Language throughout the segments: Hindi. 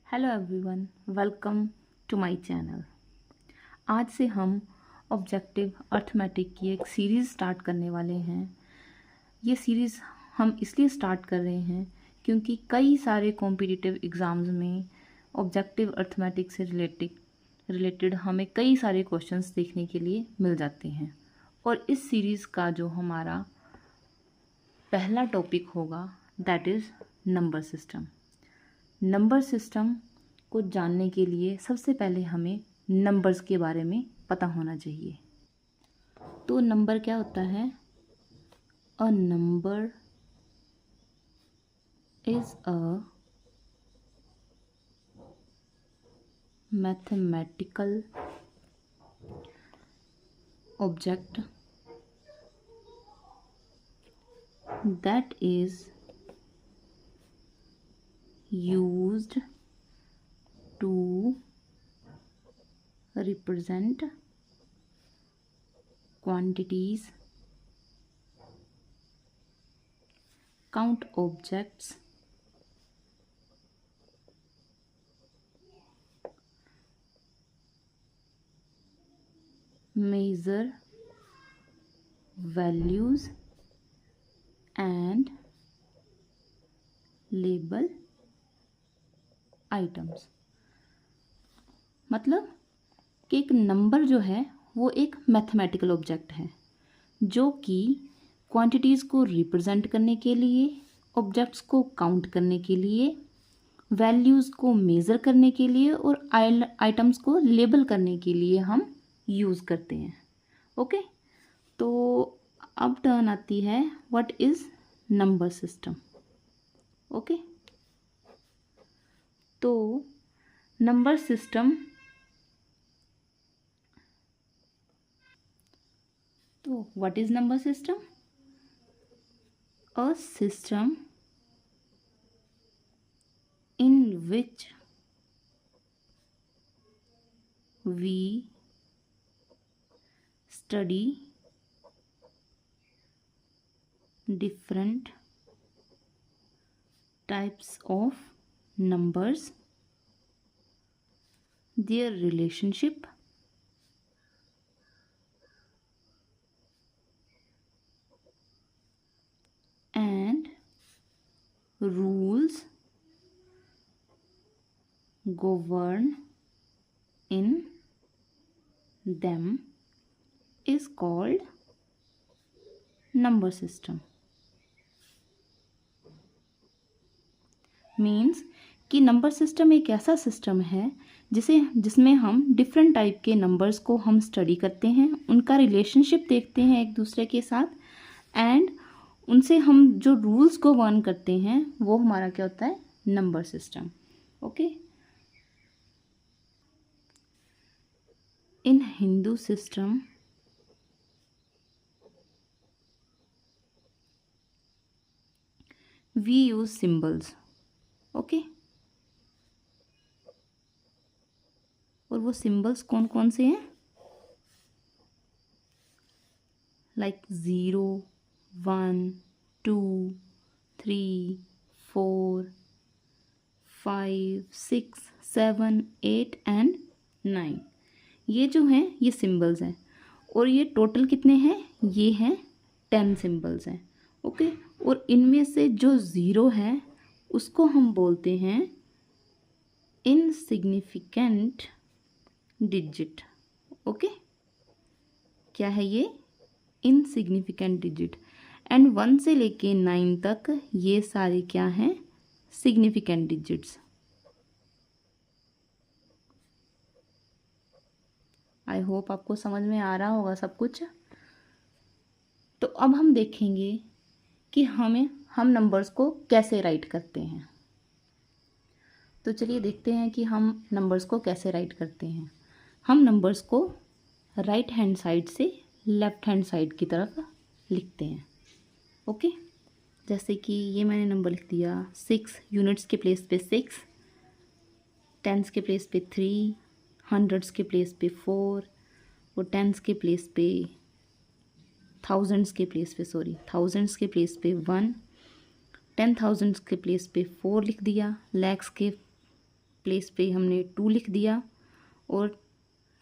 Hello everyone, welcome to my channel. आज से हम ऑब्जेक्टिव अर्थमेटिक की एक सीरीज़ स्टार्ट करने वाले हैं। ये सीरीज़ हम इसलिए स्टार्ट कर रहे हैं क्योंकि कई सारे कॉम्पिटिटिव एग्ज़ाम्स में ऑब्जेक्टिव अर्थमेटिक से रिलेटेड हमें कई सारे क्वेश्चंस देखने के लिए मिल जाते हैं। और इस सीरीज़ का जो हमारा पहला टॉपिक होगा that is number system. Number system को जानने के लिए सबसे पहले हमें नंबर्स के बारे में पता होना चाहिए। तो नंबर क्या होता है? A number is a mathematical object that is used to represent quantities, count objects, measure values and label items। मतलब कि एक नंबर जो है वो एक मैथमेटिकल ऑब्जेक्ट है जो कि क्वांटिटीज़ को रिप्रेजेंट करने के लिए, ऑब्जेक्ट्स को काउंट करने के लिए, वैल्यूज़ को मेज़र करने के लिए और आइटम्स को लेबल करने के लिए हम यूज़ करते हैं। ओके, तो अब टर्न आती है what is number system. Okay, तो नंबर सिस्टम तो what is number system? A system in which we study different types of numbers, their relationship, and rules govern in them is called number system। Means कि नंबर सिस्टम एक ऐसा सिस्टम है जिसमें हम डिफरेंट टाइप के नंबर्स को हम स्टडी करते हैं, उनका रिलेशनशिप देखते हैं एक दूसरे के साथ, एंड उनसे हम जो रूल्स को वर्न करते हैं वो हमारा क्या होता है? Number system. Okay, in Hindu system we use symbols. Okay, और वो सिंबल्स कौन कौन से हैं? Like 0, 1, 2, 3, 4, 5, 6, 7, 8 and 9। ये जो हैं ये सिंबल्स हैं, और ये टोटल कितने हैं? ये हैं 10 सिंबल्स हैं। ओके, और इनमें से जो 0 है उसको हम बोलते हैं इनसिग्निफिकेंट डिजिट। ओके, क्या है ये? Insignificant digit. एंड 1 से लेके 9 तक ये सारे क्या हैं? Significant digits. आई होप आपको समझ में आ रहा होगा सब कुछ। तो अब हम देखेंगे कि हम नंबर्स को कैसे राइट करते हैं। तो चलिए देखते हैं कि हम नंबर्स को कैसे राइट करते हैं। हम नंबर्स को राइट हैंड साइड से लेफ्ट हैंड साइड की तरफ लिखते हैं। ओके, जैसे कि ये मैंने नंबर लिख दिया 6, यूनिट्स के प्लेस पे 6, टेंस के प्लेस पे 3, हंड्रेड्स के प्लेस पे 4, और टेंस के प्लेस पे थाउजेंड्स के प्लेस पे 1, 10,000 के प्लेस पे 4 लिख दिया, लैक्स के प्लेस पे हमने 2 लिख दिया और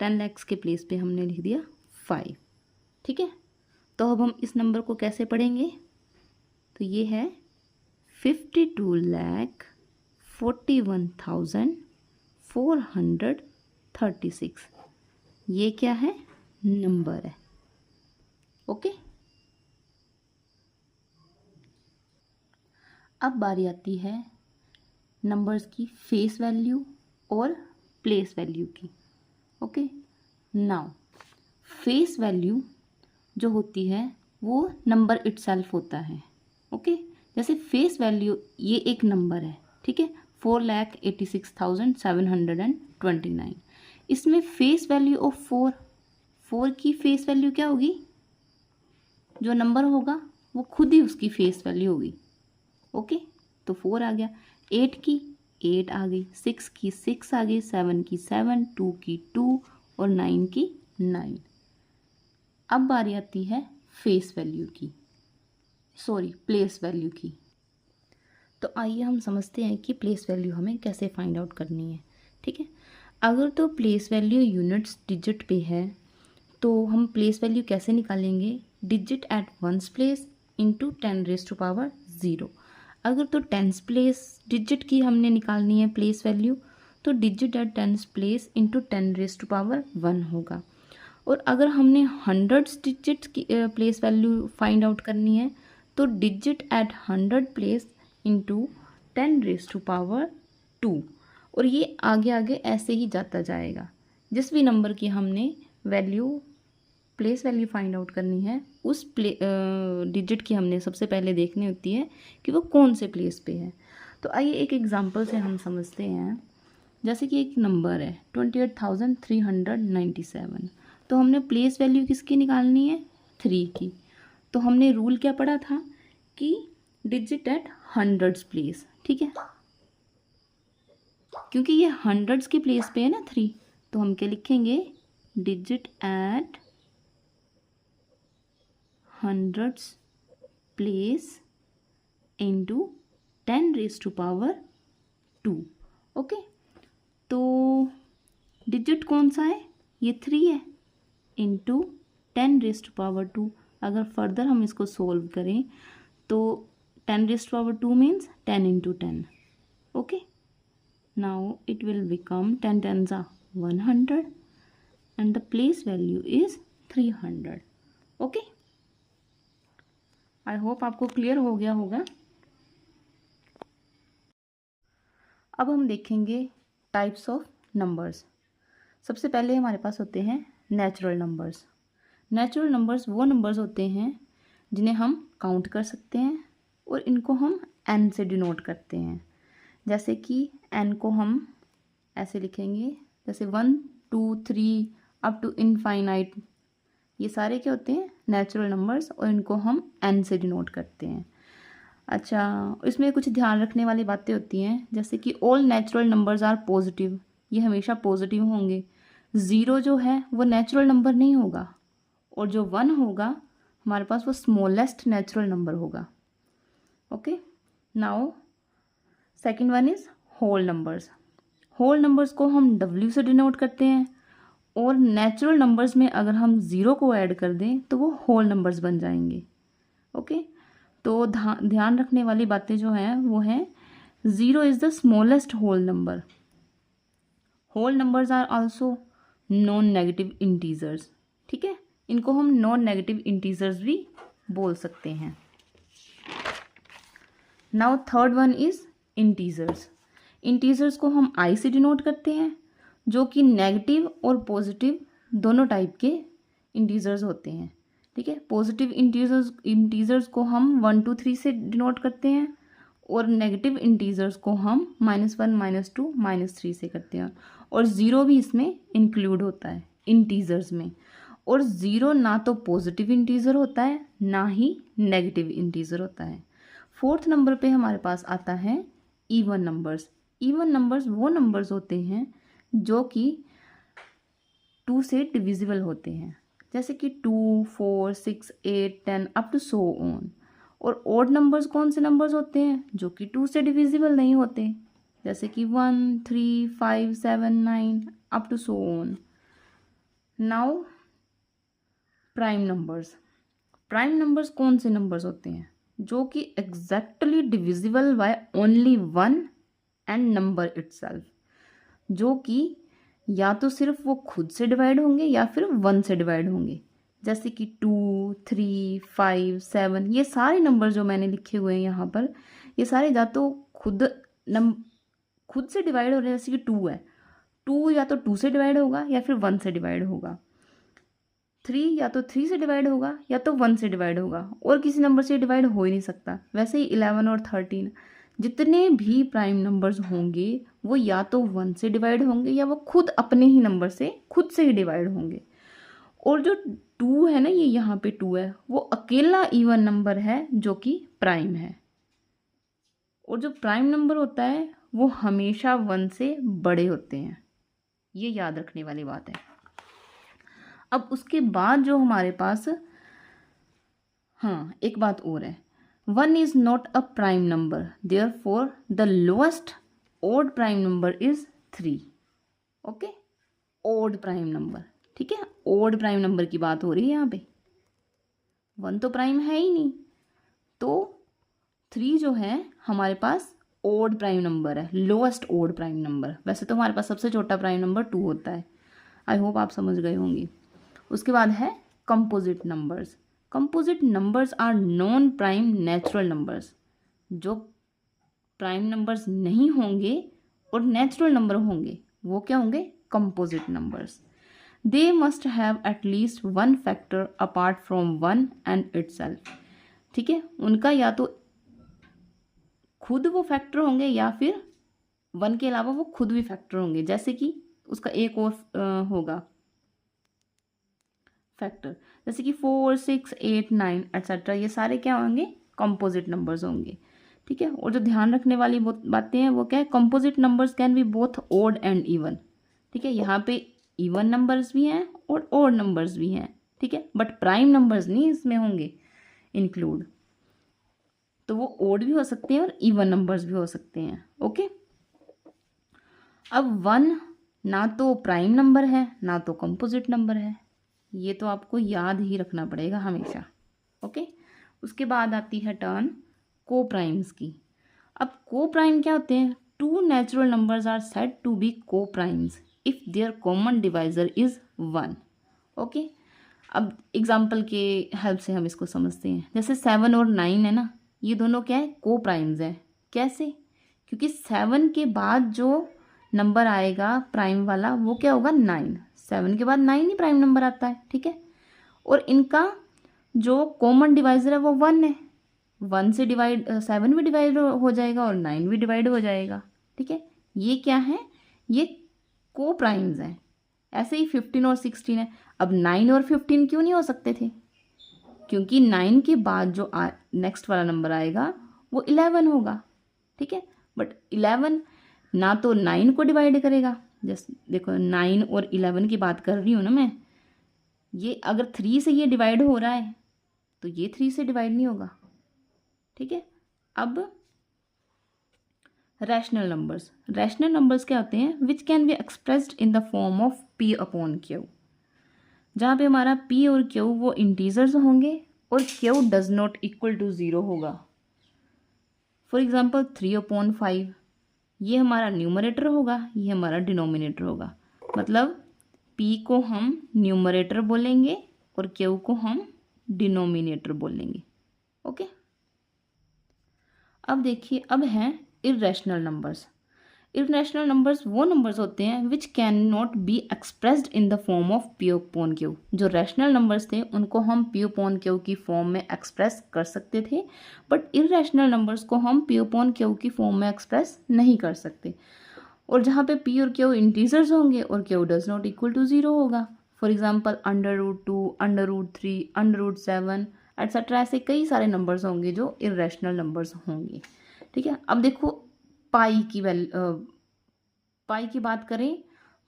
10 lakhs के प्लेस पे हमने लिख दिया 5। ठीक है, तो अब हम इस नंबर को कैसे पढ़ेंगे? तो ये है 52,41,436। ये क्या है? नंबर है। ओके, अब बारी आती है नंबर्स की फेस वैल्यू और प्लेस वैल्यू की। ओके, नाउ फेस वैल्यू जो होती है वो नंबर इटसेल्फ होता है। ओके, जैसे फेस वैल्यू ये एक नंबर है, ठीक है, 4,86,729। इसमें फेस वैल्यू ऑफ 4 की फेस वैल्यू क्या होगी? जो नंबर होगा वो खुद ही उसकी फेस वैल्यू होगी। ओके, तो 4 आ गया, 8 की 8 आ गई, 6 की 6 आ गई, 7 की 7, 2 की 2 और 9 की 9। अब बारी आती है फेस वैल्यू की, सॉरी प्लेस वैल्यू की। तो आइए हम समझते हैं कि प्लेस वैल्यू हमें कैसे फाइंड आउट करनी है। ठीक है, अगर तो प्लेस वैल्यू यूनिट्स डिजिट पे है तो हम प्लेस वैल्यू कैसे निकालेंगे? Digit at ones place into 10⁻�0। अगर तो टेंस प्लेस डिजिट की हमने निकालनी है प्लेस वैल्यू तो digit at tens place into 10⁻1 होगा। और अगर हमने हंड्रेड्स डिजिट की प्लेस वैल्यू फाइंड आउट करनी है तो डिजिट एट 100 प्लेस इंटू 10⁻2। और ये आगे आगे ऐसे ही जाता जाएगा। जिस भी नंबर की हमने value place value find out करनी है उस डिजिट की हमने सबसे पहले देखनी होती है कि वो कौन से प्लेस पे है। तो आइए एक एग्जांपल से हम समझते हैं। जैसे कि एक नंबर है 28,397, तो हमने प्लेस वैल्यू किसकी निकालनी है? 3 की। तो हमने रूल क्या पढ़ा था कि डिजिट एट हंड्रेड्स प्लेस। ठीक है, क्योंकि ये हंड्रेड्स की प्लेस पे है ना 3, तो हम क्या लिखेंगे? Digit at hundreds place into 10⁻²। Okay, तो डिजिट कौन सा है? ये 3 है, इंटू 10⁻²। अगर फर्दर हम इसको सोल्व करें तो 10⁻² means 10 into 10। Okay, now it will become 10 10s are 100 and the place value is 300. Okay, I hope आपको क्लियर हो गया होगा। अब हम देखेंगे टाइप्स ऑफ नंबर्स। सबसे पहले हमारे पास होते हैं नेचुरल नंबर्स। नेचुरल नंबर्स वो नंबर्स होते हैं जिन्हें हम काउंट कर सकते हैं और इनको हम n से डिनोट करते हैं। जैसे कि n को हम ऐसे लिखेंगे, जैसे 1 2 3 अप टू इनफाइनाइट। ये सारे क्या होते हैं? नेचुरल नंबर्स, और इनको हम n से डिनोट करते हैं। अच्छा, इसमें कुछ ध्यान रखने वाली बातें होती हैं, जैसे कि all natural numbers are positive. ये हमेशा पॉजिटिव होंगे। 0 जो है वो नेचुरल नंबर नहीं होगा, और जो 1 होगा हमारे पास वो स्मॉलेस्ट नेचुरल नंबर होगा। Okay, now second one is whole numbers. Whole numbers को हम w से डिनोट करते हैं, और नेचुरल नंबर्स में अगर हम 0 को ऐड कर दें तो वो होल नंबर्स बन जाएंगे। ओके, तो ध्यान रखने वाली बातें जो हैं वो हैं 0 is the smallest whole number. Whole numbers are also non negative integers. ठीक है, इनको हम नॉन नेगेटिव इंटीजर्स भी बोल सकते हैं। Now third one is integers. Integers को हम i से डिनोट करते हैं, जो कि नेगेटिव और पॉजिटिव दोनों टाइप के इंटीजर्स होते हैं। ठीक है, पॉजिटिव इंटीजर्स को हम 1 2 3 से डिनोट करते हैं, और नेगेटिव इंटीजर्स को हम -1 -2 -3 से करते हैं, और 0 भी इसमें इंक्लूड होता है इंटीजर्स में। और 0 ना तो पॉजिटिव इंटीजर होता है ना ही नेगेटिव इंटीजर होता है। फोर्थ नंबर पे हमारे पास आता है इवन नंबर्स। इवन नंबर्स वो नंबर्स होते हैं जो कि 2 से डिविजिबल होते हैं, जैसे कि 2 4 6 8 10 अप टू सो ऑन। और ऑड नंबर्स कौन से नंबर्स होते हैं? जो कि 2 से डिविजिबल नहीं होते। जैसे कि 1, 3, 5, 7, 9 up to so on. Now prime numbers. Prime numbers कौन से नंबर्स होते हैं? जो कि exactly divisible by only one and number itself, जो कि या तो सिर्फ वो खुद से डिवाइड होंगे या फिर वन से डिवाइड होंगे। जैसे कि 2, 3, 5, 7, ये सारे नंबर जो मैंने लिखे हुए हैं यहाँ पर, ये सारे या तो खुद से डिवाइड हो रहे हैं। जैसे कि 2 है, 2 या तो 2 से डिवाइड होगा या फिर 1 से डिवाइड होगा। 3 या तो 3 से डिवाइड होगा या तो 1 से डिवाइड होगा, और किसी नंबर से डिवाइड हो ही नहीं सकता। वैसे ही 11 और 13, जितने भी प्राइम नंबर्स होंगे वो या तो 1 से डिवाइड होंगे या वो खुद अपने ही नंबर से खुद से ही डिवाइड होंगे। और जो 2 है ना, ये यहाँ पे 2 है, वो अकेला इवन नंबर है जो कि प्राइम है। और जो प्राइम नंबर होता है वो हमेशा 1 से बड़े होते हैं, ये याद रखने वाली बात है। अब उसके बाद जो हमारे पास, हाँ एक बात और है, 1 is not a prime number, therefore the lowest odd prime number is 3। Okay, odd prime number, ठीक है, ओड प्राइम नंबर की बात हो रही है यहाँ पे। 1 तो प्राइम है ही नहीं, तो 3 जो है हमारे पास ओड प्राइम नंबर है, लोएस्ट ओड प्राइम नंबर। वैसे तो हमारे पास सबसे छोटा प्राइम नंबर 2 होता है। आई होप आप समझ गए होंगे। उसके बाद है composite numbers. Composite numbers are non prime natural numbers. जो प्राइम नंबर्स नहीं होंगे और नेचुरल नंबर होंगे वो क्या होंगे? Composite numbers. They must have at least one factor apart from 1 and itself. ठीक है, उनका या तो खुद वो फैक्टर होंगे या फिर 1 के अलावा वो खुद भी फैक्टर होंगे। जैसे कि उसका एक और होगा फैक्टर, जैसे कि 4, 6, 8, 9 एट्सेट्रा, ये सारे क्या होंगे? कंपोजिट नंबर्स होंगे। ठीक है, और जो ध्यान रखने वाली बातें हैं वो क्या है? Composite numbers can be both odd and even. ठीक है, यहाँ पे इवन नंबर्स भी हैं और ओड नंबर्स भी हैं। ठीक है, बट प्राइम नंबर्स नहीं इसमें होंगे इंक्लूड, तो वो ओड भी हो सकते हैं और इवन नंबर्स भी हो सकते हैं। ओके, अब 1 ना तो प्राइम नंबर है ना तो कंपोजिट नंबर है, ये तो आपको याद ही रखना पड़ेगा हमेशा। ओके, उसके बाद आती है टर्न को प्राइम्स की। अब को प्राइम क्या होते हैं? 2 natural numbers are said to be co primes if there common divisor is 1। Okay, अब एग्जाम्पल के हेल्प से हम इसको समझते हैं। जैसे 7 और 9 है ना, ये दोनों क्या है? को प्राइम्स हैं। कैसे? क्योंकि 7 के बाद जो नंबर आएगा प्राइम वाला वो क्या होगा? 9। 7 के बाद 9 ही प्राइम नंबर आता है। ठीक है, और इनका जो कॉमन डिवाइजर है वो 1 है। 1 से डिवाइड 7 भी डिवाइड हो जाएगा और 9 भी डिवाइड हो जाएगा। ठीक है, ये क्या है? ये को प्राइम्स हैं। ऐसे ही 15 और 16 है। अब 9 और 15 क्यों नहीं हो सकते थे? क्योंकि 9 के बाद जो नेक्स्ट वाला नंबर आएगा वो 11 होगा। ठीक है, बट 11 ना तो 9 को डिवाइड करेगा। जैसे देखो 9 और 11 की बात कर रही हूँ ना मैं, ये अगर 3 से ये डिवाइड हो रहा है तो ये 3 से डिवाइड नहीं होगा। ठीक है, अब रैशनल नंबर्स। रैशनल नंबर्स क्या होते हैं? विच can be expressed in the form of P upon Q, जहाँ पे हमारा पी और क्यू वो इंटीजर्स होंगे और q does not equal to 0 होगा। फॉर एग्जाम्पल 3/5, ये हमारा न्यूमरेटर होगा, ये हमारा डिनोमिनेटर होगा। मतलब p को हम न्यूमरेटर बोलेंगे और q को हम डिनोमिनेटर बोलेंगे। ओके, अब देखिए, अब हैं इर्रेशनल नंबर्स। इर्रेशनल नंबर्स वो नंबर्स होते हैं which can not be expressed in the form of p upon q। जो रैशनल नंबर्स थे उनको हम p अपॉन q की फॉर्म में एक्सप्रेस कर सकते थे, बट इर्रेशनल नंबर्स को हम p अपॉन q की फॉर्म में एक्सप्रेस नहीं कर सकते। और जहाँ पे p और q इंटीजर्स होंगे और q does not equal to 0 होगा। फॉर एग्जाम्पल √2, √3, √7 एट्सेट्रा, ऐसे कई सारे नंबर्स होंगे जो इर्रेशनल नंबर्स होंगे। ठीक है, अब देखो पाई की बात करें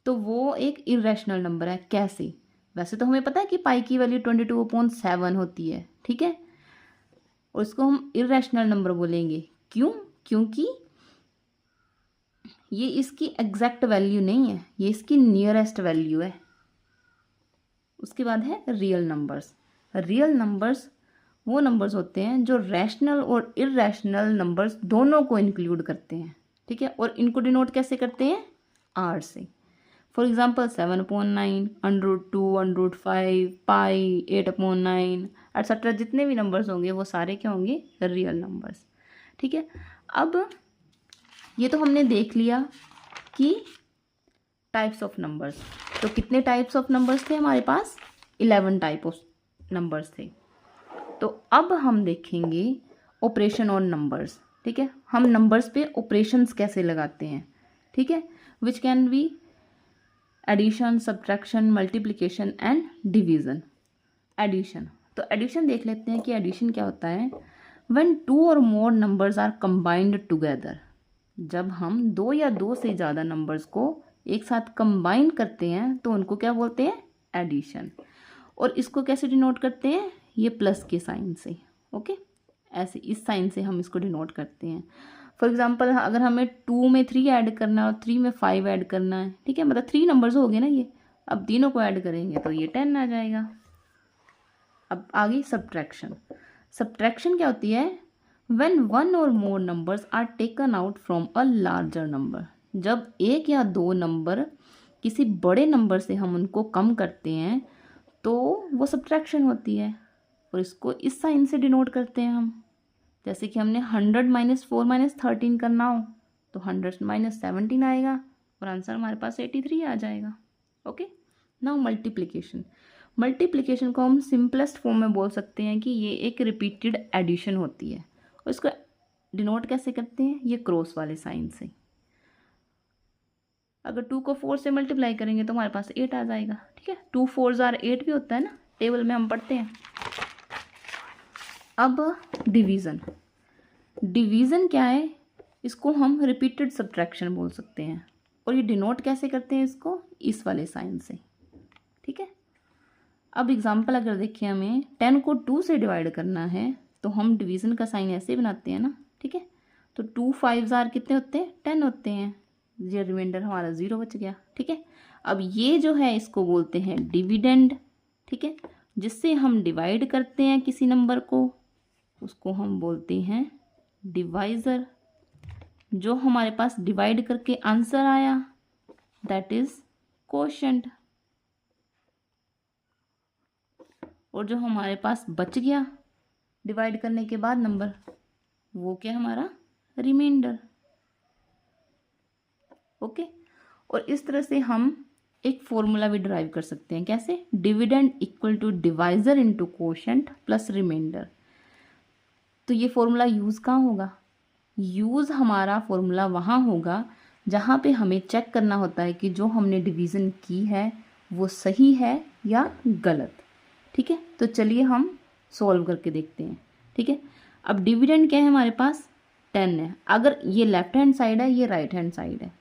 तो वो एक इर्रेशनल नंबर है। कैसे? वैसे तो हमें पता है कि पाई की वैल्यू 22/7 होती है। ठीक है, और इसको हम इर्रेशनल नंबर बोलेंगे। क्यों? क्योंकि ये इसकी एग्जैक्ट वैल्यू नहीं है, ये इसकी नियरेस्ट वैल्यू है। उसके बाद है रियल नंबर्स। रियल नंबर्स वो नंबर्स होते हैं जो रैशनल और इरैशनल नंबर्स दोनों को इंक्लूड करते हैं, ठीक है। और इनको डिनोट कैसे करते हैं? आर से। फॉर एग्जाम्पल 7/9, √2, √5, पाई, 8/9 एटसेट्रा जितने भी नंबर्स होंगे वो सारे क्या होंगे? रियल नंबर्स, ठीक है। अब ये तो हमने देख लिया कि टाइप्स ऑफ नंबर्स। तो कितने टाइप्स ऑफ नंबर्स थे हमारे पास? 11 टाइप ऑफ नंबर्स थे। तो अब हम देखेंगे ऑपरेशन ऑन नंबर्स, ठीक है। हम नंबर्स पे ऑपरेशंस कैसे लगाते हैं, ठीक है, which can be addition, subtraction, multiplication and division. Addition, तो एडिशन देख लेते हैं कि एडिशन क्या होता है। When 2 or more numbers are combined together, जब हम 2 या 2 से ज़्यादा नंबर्स को एक साथ कंबाइन करते हैं तो उनको क्या बोलते हैं? एडिशन। और इसको कैसे डिनोट करते हैं? ये प्लस के साइन से, ओके, ऐसे इस साइन से हम इसको डिनोट करते हैं। फॉर एग्जांपल अगर हमें 2 में 3 ऐड करना है और 3 में 5 ऐड करना है, ठीक है, मतलब 3 नंबर्स हो गए ना ये। अब तीनों को ऐड करेंगे तो ये 10 आ जाएगा। अब आगे सब्ट्रैक्शन। सब्ट्रैक्शन क्या होती है? When 1 or more numbers are taken out from a larger number, जब 1 या 2 नंबर किसी बड़े नंबर से हम उनको कम करते हैं तो वो सब्ट्रैक्शन होती है। और इसको इस साइन से डिनोट करते हैं हम। जैसे कि हमने 100 - 4 - 13 करना हो तो 100 - 17 आएगा और आंसर हमारे पास 83 आ जाएगा, ओके। Now multiplication. मल्टीप्लिकेशन को हम सिंपलेस्ट फॉर्म में बोल सकते हैं कि ये एक रिपीटेड एडिशन होती है। और इसको डिनोट कैसे करते हैं? ये क्रॉस वाले साइन से। अगर 2 को 4 से मल्टीप्लाई करेंगे तो हमारे पास 8 आ जाएगा, ठीक है। 2 4s are 8 भी होता है ना, टेबल में हम पढ़ते हैं। अब डिवीज़न। डिवीज़न क्या है? इसको हम रिपीटेड सब्ट्रैक्शन बोल सकते हैं। और ये डिनोट कैसे करते हैं इसको? इस वाले साइन से, ठीक है। अब एग्जांपल अगर देखिए, हमें 10 को 2 से डिवाइड करना है तो हम डिवीज़न का साइन ऐसे बनाते हैं ना, ठीक है। तो 2 5s are कितने होते हैं? 10 होते हैं। ये रिमाइंडर हमारा 0 बच गया, ठीक है। अब ये जो है इसको बोलते हैं डिविडेंड, ठीक है। जिससे हम डिवाइड करते हैं किसी नंबर को उसको हम बोलते हैं डिवाइज़र। जो हमारे पास डिवाइड करके आंसर आया दैट इज कोशेंट। और जो हमारे पास बच गया डिवाइड करने के बाद नंबर, वो क्या हमारा? Reminder, okay. और इस तरह से हम एक फॉर्मूला भी ड्राइव कर सकते हैं। कैसे? Dividend equal to divisor into quotient plus reminder. तो ये फॉर्मूला यूज़ कहाँ होगा? यूज़ हमारा फॉर्मूला वहाँ होगा जहाँ पे हमें चेक करना होता है कि जो हमने डिवीज़न की है वो सही है या गलत, ठीक है। तो चलिए हम सॉल्व करके देखते हैं, ठीक है। अब डिविडेंड क्या है हमारे पास? 10 है। अगर ये लेफ्ट हैंड साइड है, ये राइट हैंड साइड है।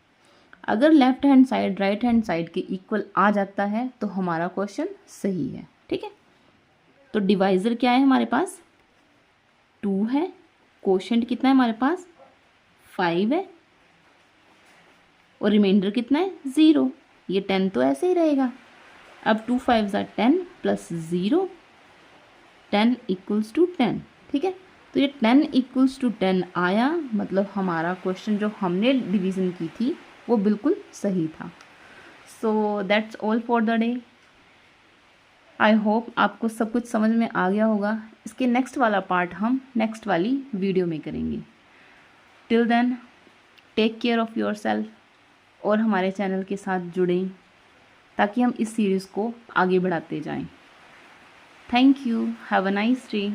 अगर left hand side right hand side के इक्वल आ जाता है तो हमारा क्वेश्चन सही है, ठीक है। तो डिवाइज़र क्या है हमारे पास? 2 है। कोशेंट कितना है हमारे पास? 5 है। और रिमाइंडर कितना है? 0। ये 10 तो ऐसे ही रहेगा। अब 2 5s are 10 plus 0, 10 equals to 10, ठीक है। तो ये 10 इक्वल्स टू 10 आया, मतलब हमारा क्वेश्चन जो हमने डिवीज़न की थी वो बिल्कुल सही था। So that's all for the day. I hope आपको सब कुछ समझ में आ गया होगा। इसके नेक्स्ट वाला पार्ट हम नेक्स्ट वाली वीडियो में करेंगे। Till then take care of yourself और हमारे चैनल के साथ जुड़ें ताकि हम इस सीरीज़ को आगे बढ़ाते जाएं। Thank you. Have a nice day.